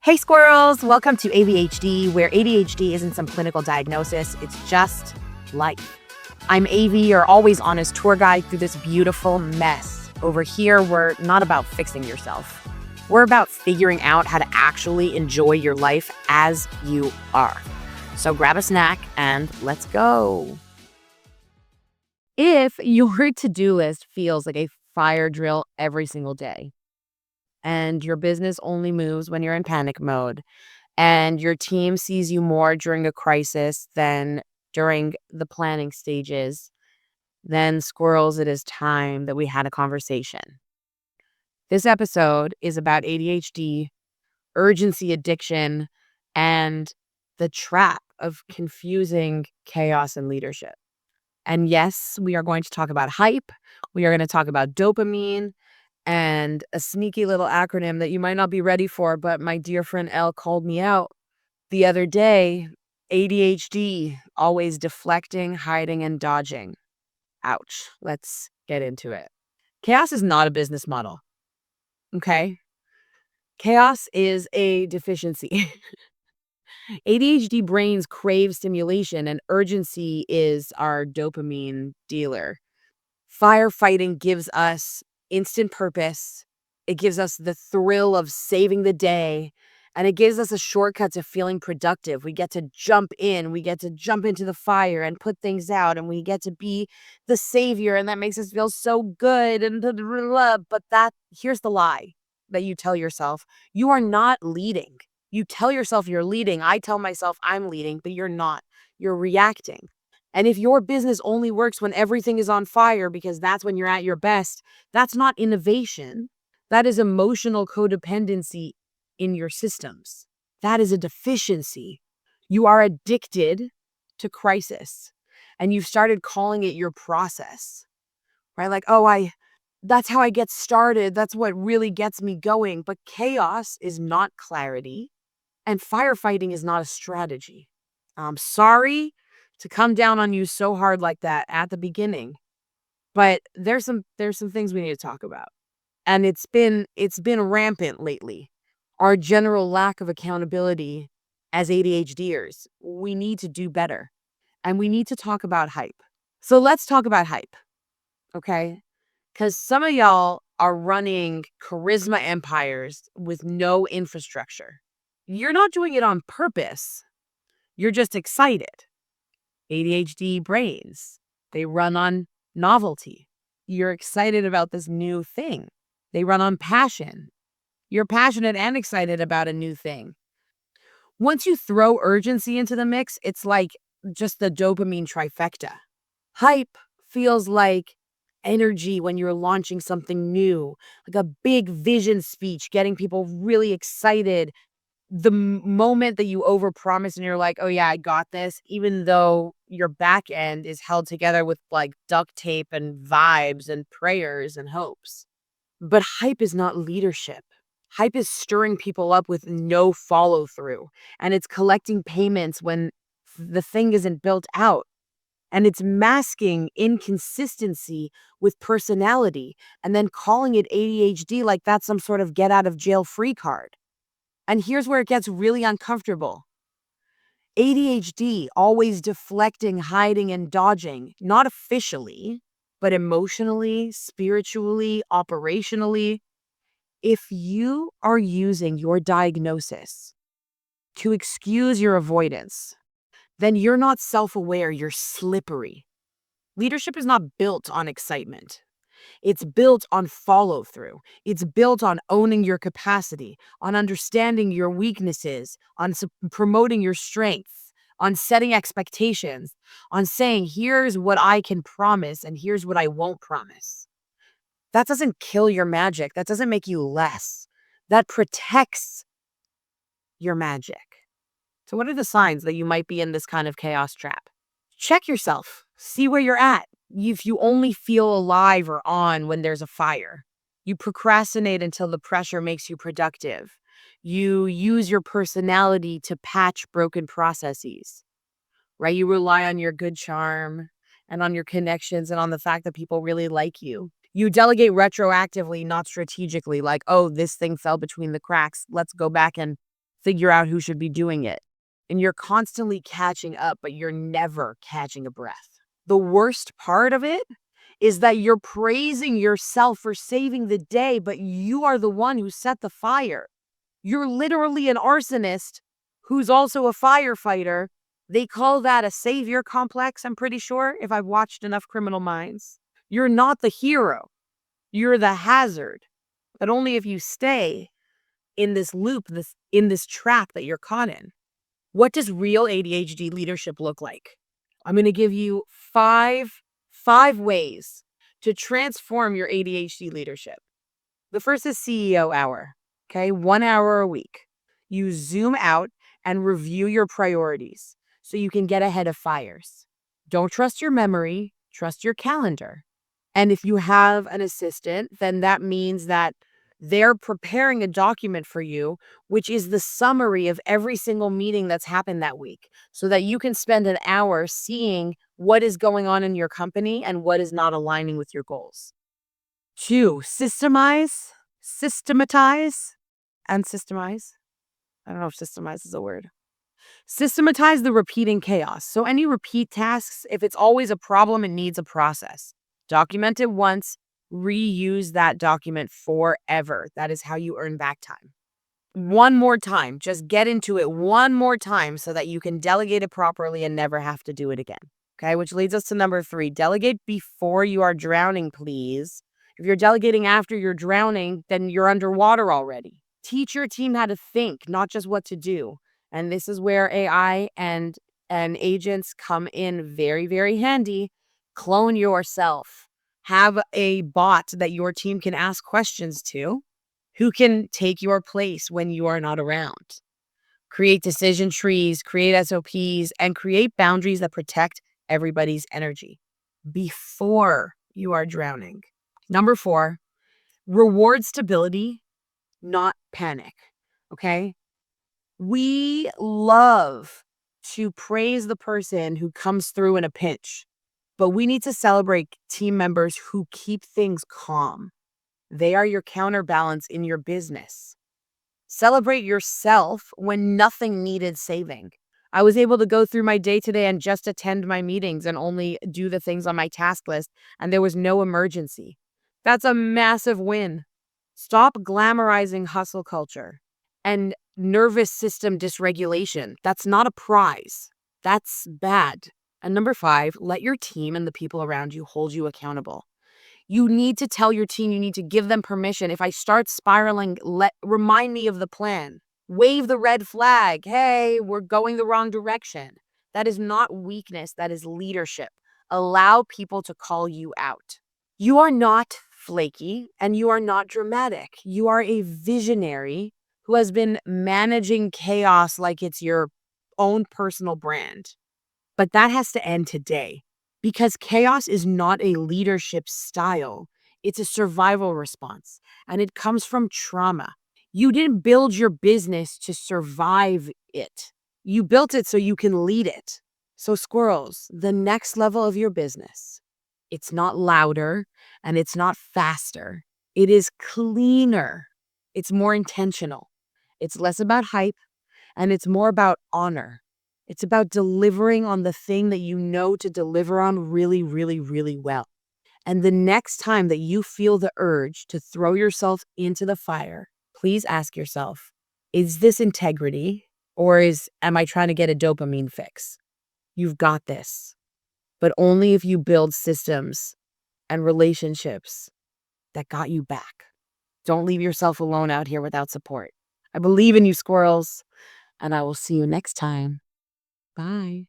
Hey squirrels, welcome to ADHD, where ADHD isn't some clinical diagnosis, it's just life. I'm AV, your always honest tour guide through this beautiful mess. Over here, we're not about fixing yourself. We're about figuring out how to actually enjoy your life as you are. So grab a snack and let's go. If your to-do list feels like a fire drill every single day, and your business only moves when you're in panic mode, and your team sees you more during a crisis than during the planning stages, then squirrels, it is time that we had a conversation. This episode is about ADHD, urgency addiction, and the trap of confusing chaos and leadership. And yes, we are going to talk about hype. We are going to talk about dopamine and a sneaky little acronym that you might not be ready for, but my dear friend Elle called me out the other day. ADHD, always deflecting, hiding, and dodging. Ouch. Let's get into it. Chaos is not a business model, okay? Chaos is a deficiency. ADHD brains crave stimulation, and urgency is our dopamine dealer. Firefighting gives us instant purpose. It gives us the thrill of saving the day, and it gives us a shortcut to feeling productive. We get to jump in, we get to jump into the fire and put things out, and we get to be the savior, and that makes us feel so good. And but here's the lie that you tell yourself. You are not leading. You tell yourself you're leading. I tell myself I'm leading, but you're not. You're reacting. And if your business only works when everything is on fire because that's when you're at your best, that's not innovation. That is emotional codependency in your systems. That is a deficiency. You are addicted to crisis, and you've started calling it your process, right? Like, that's how I get started. That's what really gets me going. But chaos is not clarity, and firefighting is not a strategy. I'm sorry to come down on you so hard like that at the beginning, but there's some things we need to talk about. And it's been rampant lately. Our general lack of accountability as ADHDers. We need to do better. And we need to talk about hype. So let's talk about hype. Okay? Cuz some of y'all are running charisma empires with no infrastructure. You're not doing it on purpose. You're just excited. ADHD brains, they run on novelty. You're excited about this new thing. They run on passion. You're passionate and excited about a new thing. Once you throw urgency into the mix, it's like just the dopamine trifecta. Hype feels like energy when you're launching something new, like a big vision speech, getting people really excited. The moment that you overpromise and you're like, oh yeah, I got this, even though your back end is held together with like duct tape and vibes and prayers and hopes. But hype is not leadership. Hype is stirring people up with no follow through, and it's collecting payments when the thing isn't built out. And it's masking inconsistency with personality and then calling it ADHD like that's some sort of get out of jail free card. And here's where it gets really uncomfortable. ADHD, always deflecting, hiding, and dodging, not officially, but emotionally, spiritually, operationally. If you are using your diagnosis to excuse your avoidance, then you're not self-aware, you're slippery. Leadership is not built on excitement. It's built on follow through. It's built on owning your capacity, on understanding your weaknesses, on promoting your strengths, on setting expectations, on saying, here's what I can promise and here's what I won't promise. That doesn't kill your magic. That doesn't make you less. That protects your magic. So what are the signs that you might be in this kind of chaos trap? Check yourself. See where you're at. If you only feel alive or on when there's a fire, you procrastinate until the pressure makes you productive. You use your personality to patch broken processes, right? You rely on your good charm and on your connections and on the fact that people really like you. You delegate retroactively, not strategically, like, oh, this thing fell between the cracks. Let's go back and figure out who should be doing it. And you're constantly catching up, but you're never catching a breath. The worst part of it is that you're praising yourself for saving the day, but you are the one who set the fire. You're literally an arsonist who's also a firefighter. They call that a savior complex, I'm pretty sure, if I've watched enough Criminal Minds. You're not the hero. You're the hazard. But only if you stay in this loop, in this trap that you're caught in. What does real ADHD leadership look like? I'm going to give you five ways to transform your ADHD leadership. The first is CEO hour. Okay, 1 hour a week. You zoom out and review your priorities so you can get ahead of fires. Don't trust your memory, trust your calendar. And if you have an assistant, then that means that they're preparing a document for you, which is the summary of every single meeting that's happened that week, so that you can spend an hour seeing what is going on in your company and what is not aligning with your goals. 2, systematize, and systemize. I don't know if systemize is a word. Systematize the repeating chaos. So any repeat tasks, if it's always a problem, it needs a process. Document it once, reuse that document forever. That is how you earn back time. One more time, just get into it one more time so that you can delegate it properly and never have to do it again. Okay, which leads us to number 3, delegate before you are drowning, please. If you're delegating after you're drowning, then you're underwater already. Teach your team how to think, not just what to do. And this is where AI and agents come in very, very handy. Clone yourself. Have a bot that your team can ask questions to, who can take your place when you are not around. Create decision trees, create SOPs, and create boundaries that protect everybody's energy before you are drowning. Number 4, reward stability, not panic. Okay? We love to praise the person who comes through in a pinch, but we need to celebrate team members who keep things calm. They are your counterbalance in your business. Celebrate yourself when nothing needed saving. I was able to go through my day today and just attend my meetings and only do the things on my task list, and there was no emergency. That's a massive win. Stop glamorizing hustle culture and nervous system dysregulation. That's not a prize. That's bad. And number 5, let your team and the people around you hold you accountable. You need to tell your team, you need to give them permission. If I start spiraling, remind me of the plan. Wave the red flag. Hey, we're going the wrong direction. That is not weakness, that is leadership. Allow people to call you out. You are not flaky and you are not dramatic. You are a visionary who has been managing chaos like it's your own personal brand. But that has to end today, because chaos is not a leadership style. It's a survival response, and it comes from trauma. You didn't build your business to survive it. You built it so you can lead it. So squirrels, the next level of your business, it's not louder and it's not faster. It is cleaner. It's more intentional. It's less about hype and it's more about honor. It's about delivering on the thing that you know to deliver on really, really, really well. And the next time that you feel the urge to throw yourself into the fire, please ask yourself, is this integrity or am I trying to get a dopamine fix? You've got this, but only if you build systems and relationships that got you back. Don't leave yourself alone out here without support. I believe in you, squirrels, and I will see you next time. Bye.